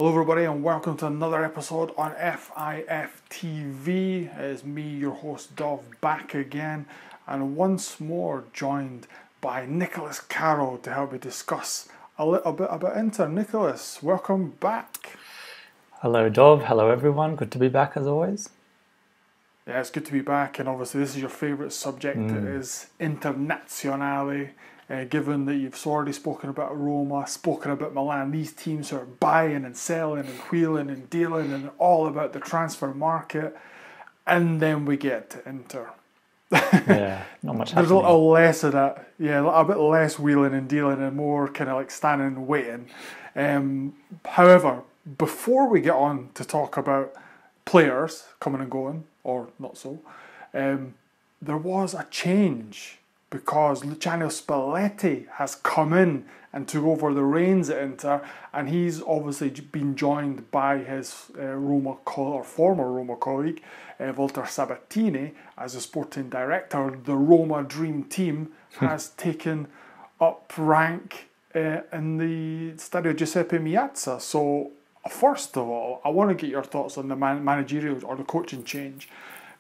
Hello everybody and welcome to another episode on FIF TV. It is me, your host Dov, back again and once more joined by Nicholas Carroll to help me discuss a little bit about Inter. Nicholas, welcome back. Hello Dov, hello everyone, good to be back as always. Yeah, it's good to be back, and obviously this is your favourite subject. It is Internazionale. Given that you've already spoken about Roma, spoken about Milan, these teams are buying and selling and wheeling and dealing and all about the transfer market, and then we get to Inter. Yeah, not much happening. There's a little less of that, a bit less wheeling and dealing and more kind of like standing and waiting. However, before we get on to talk about players coming and going, or not so, there was a change because Luciano Spalletti has come in and took over the reins at Inter, and he's obviously been joined by his former Roma colleague, Walter Sabatini, as a sporting director. The Roma Dream Team has taken up rank in the Stadio Giuseppe Meazza. So, first of all, I want to get your thoughts on the managerial or the coaching change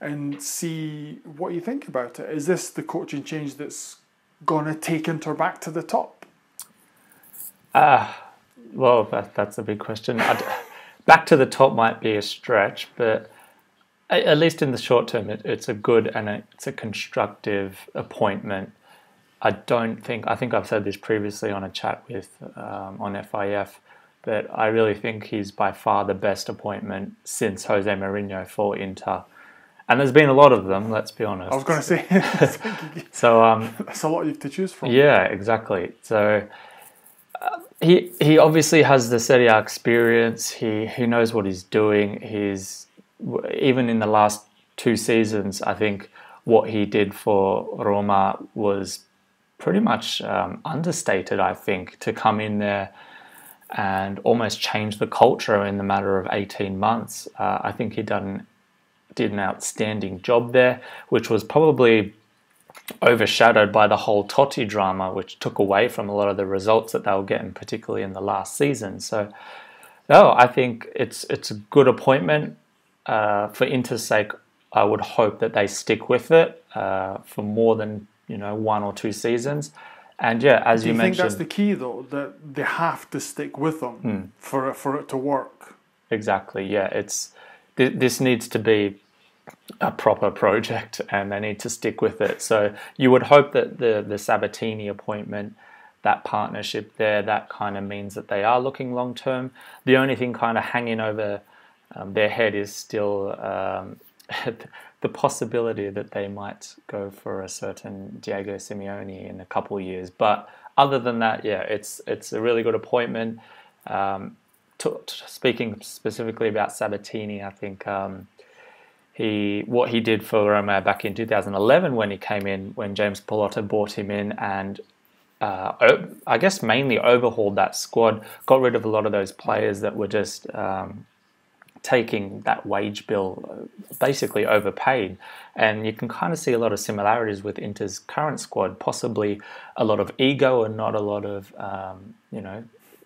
and see what you think about it. Is this the coaching change that's going to take Inter back to the top? Well, that's a big question. Back to the top might be a stretch, but at least in the short term, it's a good and it's a constructive appointment. I think I've said this previously on a chat with on FIF, but I really think he's by far the best appointment since Jose Mourinho for Inter. And there's been a lot of them, let's be honest. I was going to say, so that's a lot to choose from. Yeah, exactly. So he obviously has the Serie A experience. He knows what he's doing. Even in the last 2 seasons, I think what he did for Roma was pretty much understated, I think, to come in there and almost change the culture in the matter of 18 months. I think he did an outstanding job there, which was probably overshadowed by the whole Totti drama, which took away from a lot of the results that they were getting, particularly in the last season. So, I think it's a good appointment. For Inter's sake, I would hope that they stick with it for more than 1 or 2 seasons. And as you mentioned, do you think that's the key though, that they have to stick with them for it to work? Exactly. Yeah, this needs to be a proper project, and they need to stick with it. So you would hope that the Sabatini appointment, that partnership there, that kind of means that they are looking long term. The only thing kind of hanging over their head is still the possibility that they might go for a certain Diego Simeone in a couple of years. But other than that, it's a really good appointment. Speaking specifically about Sabatini, I think what he did for Roma back in 2011 when he came in, when James Pallotta brought him in, and I guess mainly overhauled that squad, got rid of a lot of those players that were just taking that wage bill, basically overpaid. And you can kind of see a lot of similarities with Inter's current squad, possibly a lot of ego and not a lot of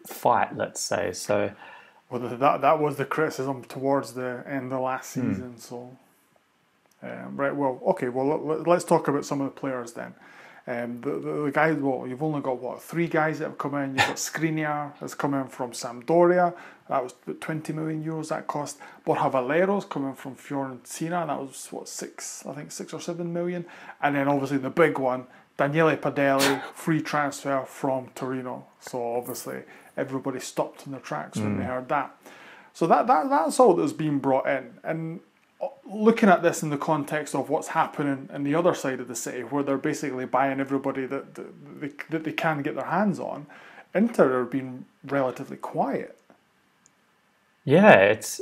fight, let's say. So, well, that was the criticism towards the end of last season. So, right. Well, okay. Well, let's talk about some of the players then. The guys. Well, you've only got 3 guys that have come in. You've got Skriniar has come in from Sampdoria. That was about 20 million euros that cost. Borja Valero's coming from Fiorentina. That was 6 or 7 million. And then obviously the big one, Daniele Padelli, free transfer from Torino. So obviously everybody stopped in their tracks when they heard that. So that's all that's been brought in. And looking at this in the context of what's happening in the other side of the city, where they're basically buying everybody that they can get their hands on, Inter have been relatively quiet. Yeah, it's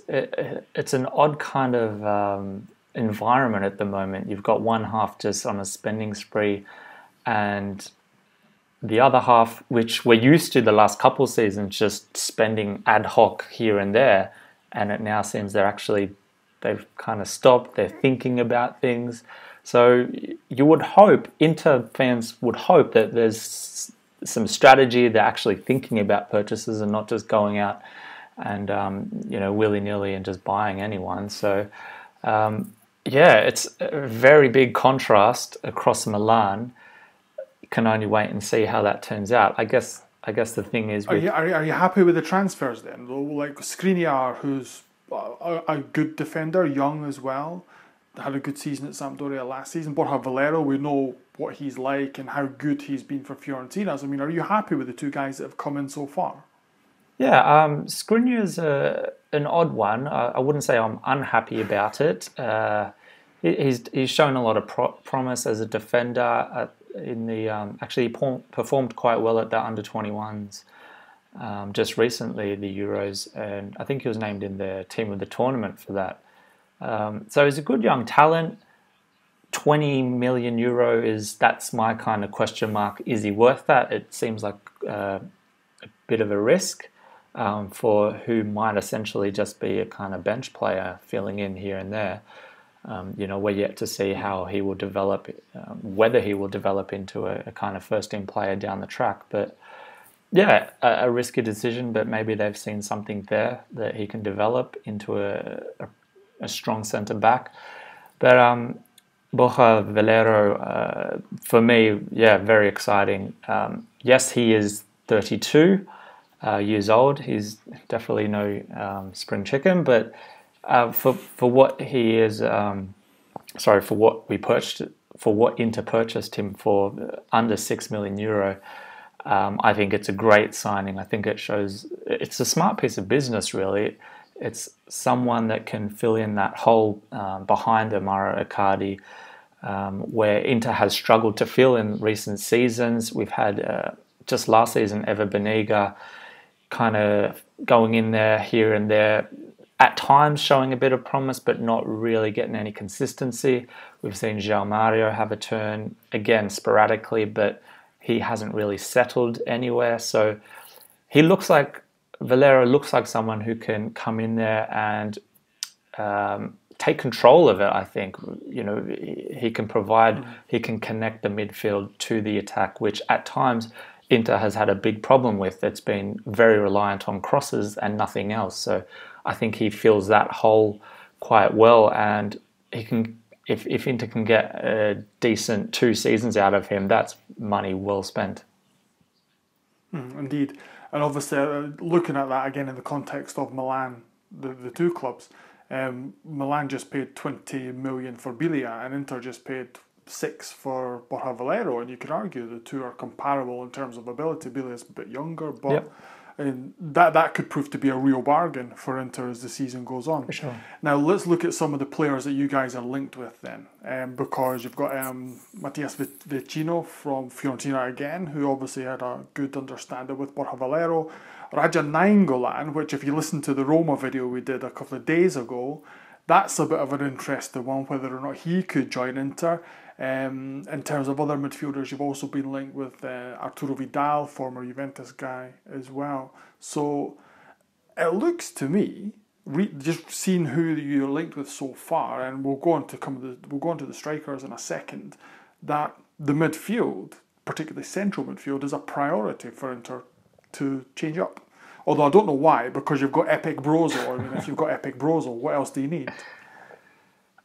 an odd kind of environment at the moment. You've got one half just on a spending spree, and the other half, which we're used to the last couple seasons, just spending ad hoc here and there, and it now seems they've kind of stopped. They're thinking about things. So you would hope, Inter fans would hope that there's some strategy. They're actually thinking about purchases and not just going out and willy-nilly and just buying anyone. So yeah, it's a very big contrast across Milan. You can only wait and see how that turns out. I guess the thing is, are you happy with the transfers then? Like Skriniar, who's a good defender, young as well, had a good season at Sampdoria last season. Borja Valero, we know what he's like and how good he's been for Fiorentina. So, I mean, are you happy with the two guys that have come in so far? Yeah, Skriniar's an odd one. I wouldn't say I'm unhappy about it. He's shown a lot of promise as a defender. Actually, he performed quite well at the under-21s just recently, the Euros, and I think he was named in the team of the tournament for that. So he's a good young talent. 20 million euro that's my kind of question mark. Is he worth that? It seems like a bit of a risk for who might essentially just be a kind of bench player filling in here and there. We're yet to see how he will develop, whether he will develop into a kind of first-team player down the track. But yeah, a risky decision, but maybe they've seen something there that he can develop into a strong centre-back. But Borja Valero, for me, yeah, very exciting. Yes, he is 32 years old. He's definitely no spring chicken, but for what he is, for what Inter purchased him for under 6 million euro, I think it's a great signing. I think it shows it's a smart piece of business, really. It's someone that can fill in that hole behind Mauro Icardi, where Inter has struggled to fill in recent seasons. We've had just last season Ever Banega kind of going in there here and there, at times showing a bit of promise, but not really getting any consistency. We've seen João Mario have a turn, again, sporadically, but he hasn't really settled anywhere. So Valero looks like someone who can come in there and take control of it, I think. He can he can connect the midfield to the attack, which at times Inter has had a big problem with. It's been very reliant on crosses and nothing else. So I think he fills that hole quite well, and he can. If Inter can get a decent 2 seasons out of him, that's money well spent. Indeed, and obviously looking at that again in the context of Milan, the two clubs, Milan just paid 20 million for Biglia, and Inter just paid 6 for Borja Valero, and you could argue the two are comparable in terms of ability. Biglia's a bit younger, but. Yep. And that could prove to be a real bargain for Inter as the season goes on. For sure. Now let's look at some of the players that you guys are linked with then, because you've got Mattias Vecino from Fiorentina again, who obviously had a good understanding with Borja Valero. Raja Nainggolan, which if you listen to the Roma video we did a couple of days ago, that's a bit of an interesting one, whether or not he could join Inter. In terms of other midfielders, you've also been linked with Arturo Vidal, former Juventus guy as well. So it looks to me, just seeing who you're linked with so far, and we'll go on to the strikers in a second, that the midfield, particularly central midfield, is a priority for Inter to change up. Although I don't know why, because you've got Epic Brozo. I mean, if you've got Epic Brozo, what else do you need?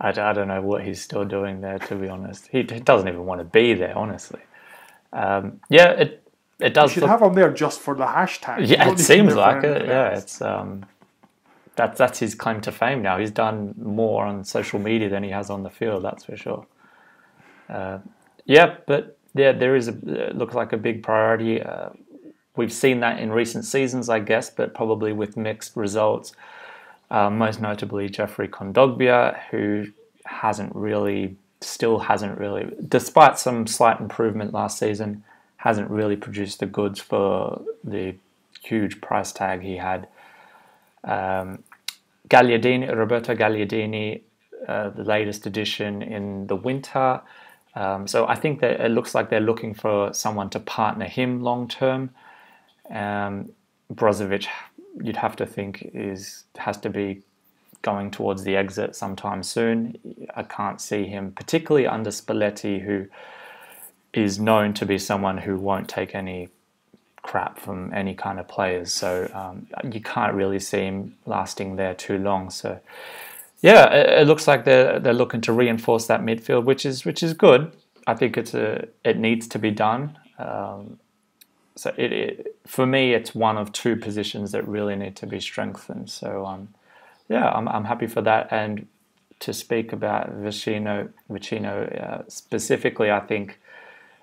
I don't know what he's still doing there, to be honest. He doesn't even want to be there, honestly. It does. You should have him there just for the hashtag. Yeah, it seems like it. Yeah, it's that's his claim to fame now. He's done more on social media than he has on the field. That's for sure. There is looks like a big priority. We've seen that in recent seasons, I guess, but probably with mixed results. Most notably Jeffrey Kondogbia, who hasn't really, despite some slight improvement last season, hasn't really produced the goods for the huge price tag he had. Roberto Gagliardini, the latest addition in the winter. So I think that it looks like they're looking for someone to partner him long term. Brozovic, you'd have to think has to be going towards the exit sometime soon. I can't see him, particularly under Spalletti, who is known to be someone who won't take any crap from any kind of players. So you can't really see him lasting there too long. So yeah, it looks like they're looking to reinforce that midfield, which is good. I think it needs to be done. So for me, it's one of two positions that really need to be strengthened. So yeah, I'm happy for that. And to speak about Vicino specifically, I think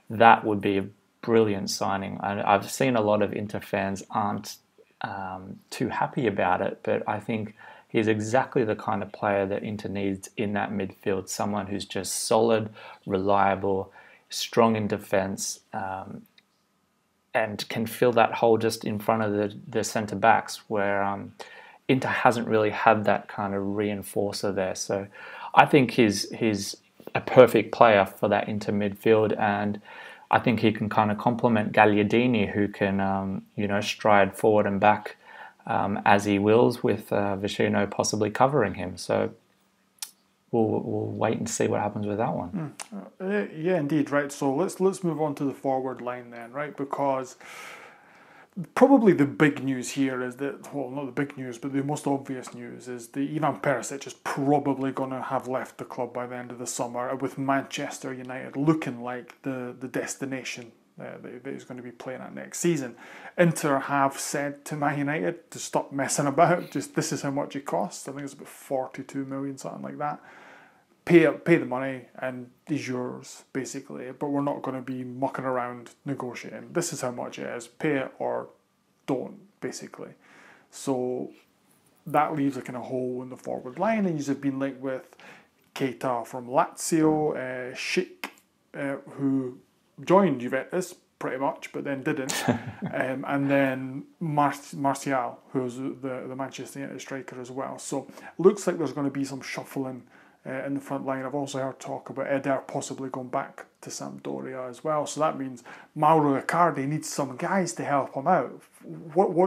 that would be a brilliant signing. I've seen a lot of Inter fans aren't too happy about it, but I think he's exactly the kind of player that Inter needs in that midfield. Someone who's just solid, reliable, strong in defence, and can fill that hole just in front of the centre backs, where Inter hasn't really had that kind of reinforcer there. So I think he's a perfect player for that Inter midfield, and I think he can kind of complement Gagliardini, who can stride forward and back as he wills, with Vicino possibly covering him. So we'll wait and see what happens with that one. Yeah, indeed, right. So let's move on to the forward line then, right? Because probably the big news here is that, well, not the big news, but the most obvious news is that Ivan Perisic is probably going to have left the club by the end of the summer, with Manchester United looking like the destination that he's going to be playing at next season. Inter have said to Man United to stop messing about. Just, this is how much it costs. I think it's about 42 million, something like that. Pay the money and he's yours, basically. But we're not going to be mucking around negotiating. This is how much it is. Pay it or don't, basically. So that leaves a kind of hole in the forward line. And you've been linked with Keita from Lazio, Schick, who joined Juventus pretty much, but then didn't. And then Martial, who's the Manchester United striker as well. So looks like there's going to be some shuffling in the front line. I've also heard talk about Eder possibly going back to Sampdoria as well. So that means Mauro Icardi needs some guys to help him out.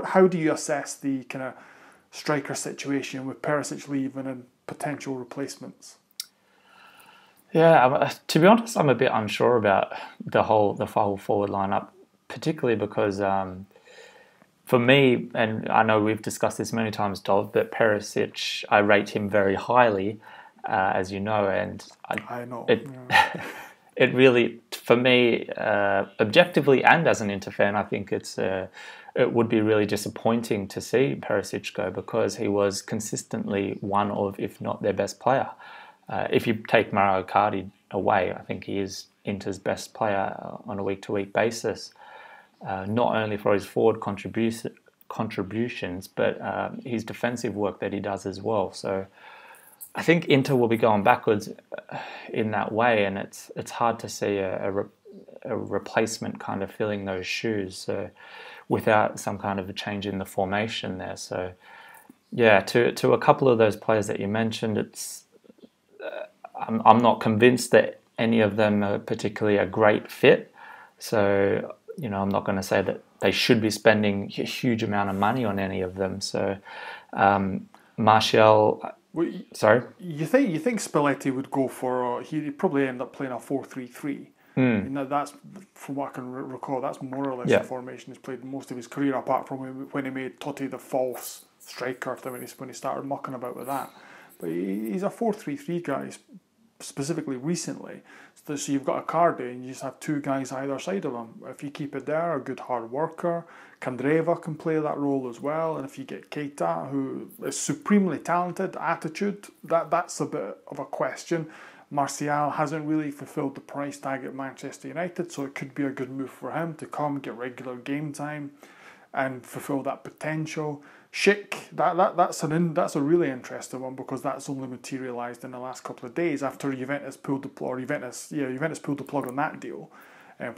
How do you assess the kind of striker situation with Perisic leaving and potential replacements? Yeah, to be honest, I'm a bit unsure about the whole forward lineup, particularly because for me, and I know we've discussed this many times, Dov, but Perisic, I rate him very highly, as you know, and I know. It really, for me, objectively and as an Inter fan, I think it would be really disappointing to see Perisic go, because he was consistently one of, if not their best player. If you take Mauro Icardi away, I think he is Inter's best player on a week-to-week basis, not only for his forward contributions, but his defensive work that he does as well. So I think Inter will be going backwards in that way, and it's hard to see a replacement kind of filling those shoes without some kind of a change in the formation there. So yeah, to a couple of those players that you mentioned, I'm not convinced that any of them are particularly a great fit. So, I'm not going to say that they should be spending a huge amount of money on any of them. So, Martial, sorry? You think Spalletti would go for, he'd probably end up playing a 4-3-3. That's, from what I can recall, that's more or less the formation he's played most of his career, apart from when he made Totti the false striker, when he started mucking about with that. But he's a 4-3-3 guy, specifically recently. So you've got Icardi and you just have two guys either side of him. If you keep it there, a good hard worker, Candreva can play that role as well. And if you get Keita, who is supremely talented, attitude, that's a bit of a question. Martial hasn't really fulfilled the price tag at Manchester United, so it could be a good move for him to come, get regular game time and fulfill that potential. Schick, that's a really interesting one, because that's only materialised in the last couple of days after Juventus pulled the plug. Juventus pulled the plug on that deal,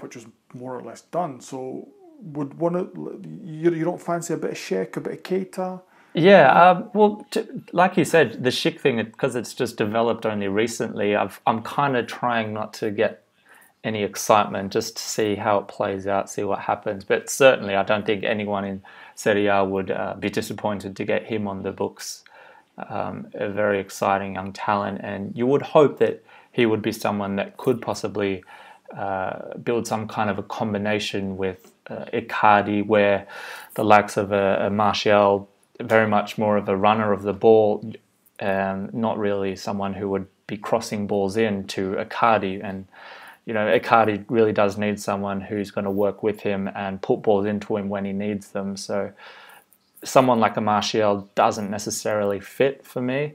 which was more or less done. So you don't fancy a bit of Schick, a bit of Keita? Yeah, well, like you said, the Schick thing, because it's just developed only recently, I'm kind of trying not to get any excitement, just to see how it plays out, see what happens. But certainly, I don't think anyone in Serie A would be disappointed to get him on the books. A very exciting young talent, and you would hope that he would be someone that could possibly build some kind of a combination with Icardi, where the likes of a Martial, very much more of a runner of the ball, not really someone who would be crossing balls in to Icardi. And, Icardi really does need someone who's going to work with him and put balls into him when he needs them. So someone like a Martial doesn't necessarily fit for me.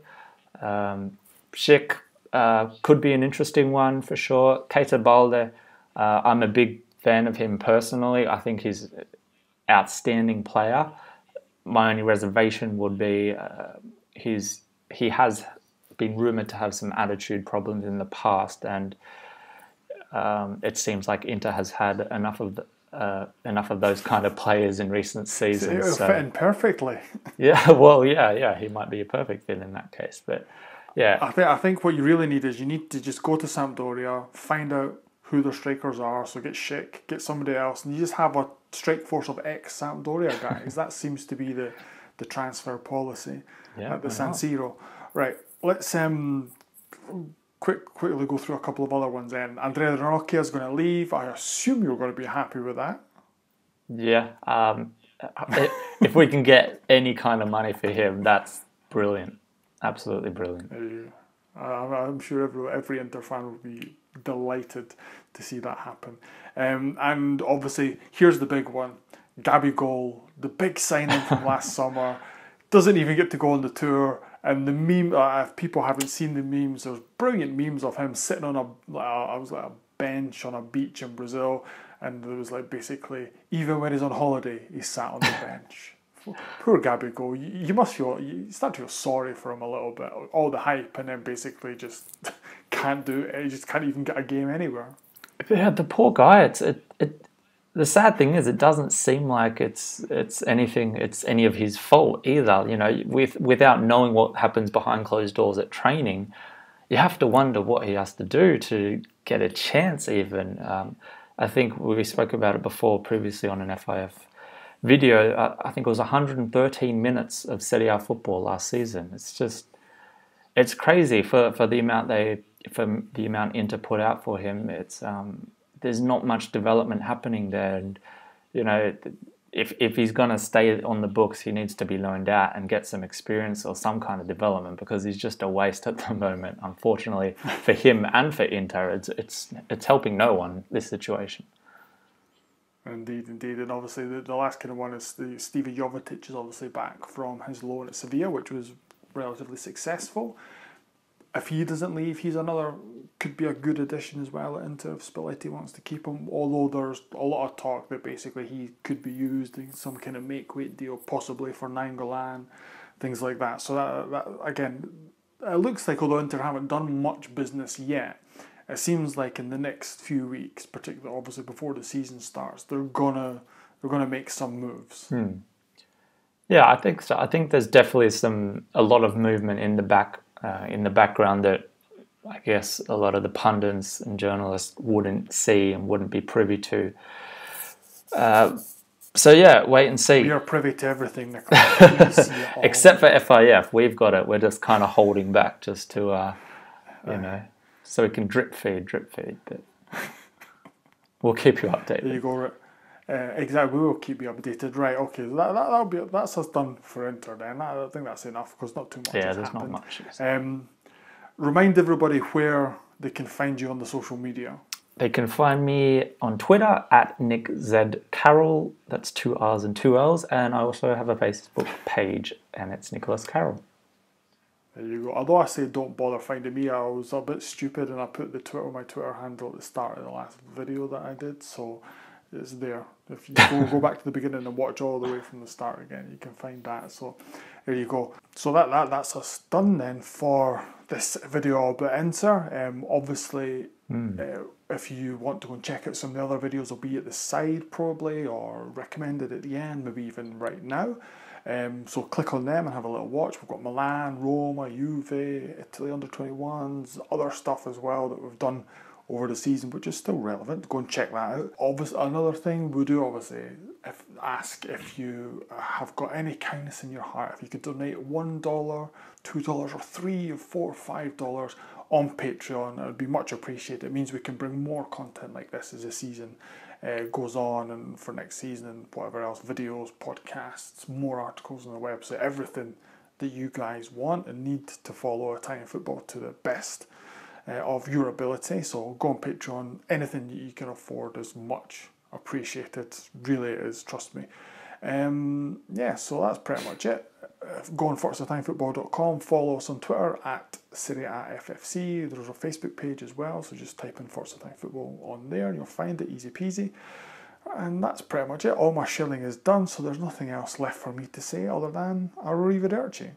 Schick could be an interesting one for sure. Keita Balde, I'm a big fan of him personally. I think he's an outstanding player. My only reservation would be he has been rumoured to have some attitude problems in the past, and it seems like Inter has had enough of those kind of players in recent seasons. It'll fit in perfectly. Yeah, he might be a perfect fit in that case, but yeah. I think what you really need is you need to just go to Sampdoria, find out who their strikers are, so get Schick, get somebody else, and you just have a strike force of ex-Sampdoria guys. That seems to be the transfer policy at the San Siro. Right, let's quickly go through a couple of other ones then. Andrea Ranocchia is going to leave. I assume you're going to be happy with that. Yeah, if we can get any kind of money for him, that's brilliant. Absolutely brilliant. I'm sure every Inter fan will be delighted to see that happen. And obviously, here's the big one. Gabigol, the big signing from last summer, doesn't even get to go on the tour. And the meme, if people haven't seen the memes, there's brilliant memes of him sitting on a bench on a beach in Brazil. And there was basically, even when he's on holiday, he's sat on the bench. Poor Gabigol, you start to feel sorry for him a little bit. All the hype, and then basically just can't do it. He just can't even get a game anywhere. Yeah, the poor guy. The sad thing is, it doesn't seem like it's any of his fault either. Without knowing what happens behind closed doors at training, you have to wonder what he has to do to get a chance. Even I think we spoke about it before previously on an FIF video. I think it was 113 minutes of Serie A football last season. It's crazy for the amount Inter put out for him. There's not much development happening there, and if he's going to stay on the books, he needs to be loaned out and get some experience or some kind of development, because he's just a waste at the moment. Unfortunately for him and for Inter, it's helping no one, this situation. Indeed. And obviously the last kind of one is Stevie Jovetic is obviously back from his loan at Sevilla, which was relatively successful. If he doesn't leave, could be a good addition as well at Inter if Spalletti wants to keep him, although there's a lot of talk that basically he could be used in some kind of make-weight deal, possibly for Nainggolan, things like that. So that again, it looks like, although Inter haven't done much business yet, it seems like in the next few weeks, particularly obviously before the season starts, they're gonna make some moves. Yeah, I think so. I think there's definitely a lot of movement in the background that I guess a lot of the pundits and journalists wouldn't see and wouldn't be privy to. So yeah, wait and see. We are privy to everything, except for FIF. We've got it. We're just kind of holding back just to, so we can drip feed. But we'll keep you updated. There you go. Exactly, we will keep you updated. Right, okay, that's us done for Inter then. I think that's enough, because not too much has happened. Not much. Remind everybody where they can find you on the social media. They can find me on Twitter at Nick Z Carroll. That's 2 R's and 2 L's, and I also have a Facebook page, and it's Nicholas Carroll. There you go. Although I say don't bother finding me, I was a bit stupid and I put my Twitter handle at the start of the last video that I did, so it's there. If you go back to the beginning and watch all the way from the start again, you can find that. So there you go. So that's us done then for this video about Inter. Obviously, if you want to go and check out some of the other videos, will be at the side probably, or recommended at the end, maybe even right now. So click on them and have a little watch. We've got Milan, Roma, Juve, Italy under 21s, other stuff as well that we've done over the season, which is still relevant. Go and check that out. Obviously, another thing we do ask if you have got any kindness in your heart. If you could donate $1, $2, or $3, or $4, or $5 on Patreon, it would be much appreciated. It means we can bring more content like this as the season goes on, and for next season and whatever else, videos, podcasts, more articles on the website, everything that you guys want and need to follow Italian football to the best of your ability. So go on Patreon. Anything you can afford is much appreciated. Really it is, trust me. So that's pretty much it. Go on ForzaItalianFootball.com. Follow us on Twitter at Serie A FFC. There's a Facebook page as well, so just type in Forza Italian Football on there and you'll find it, easy peasy. And that's pretty much it. All my shilling is done, so there's nothing else left for me to say other than arrivederci.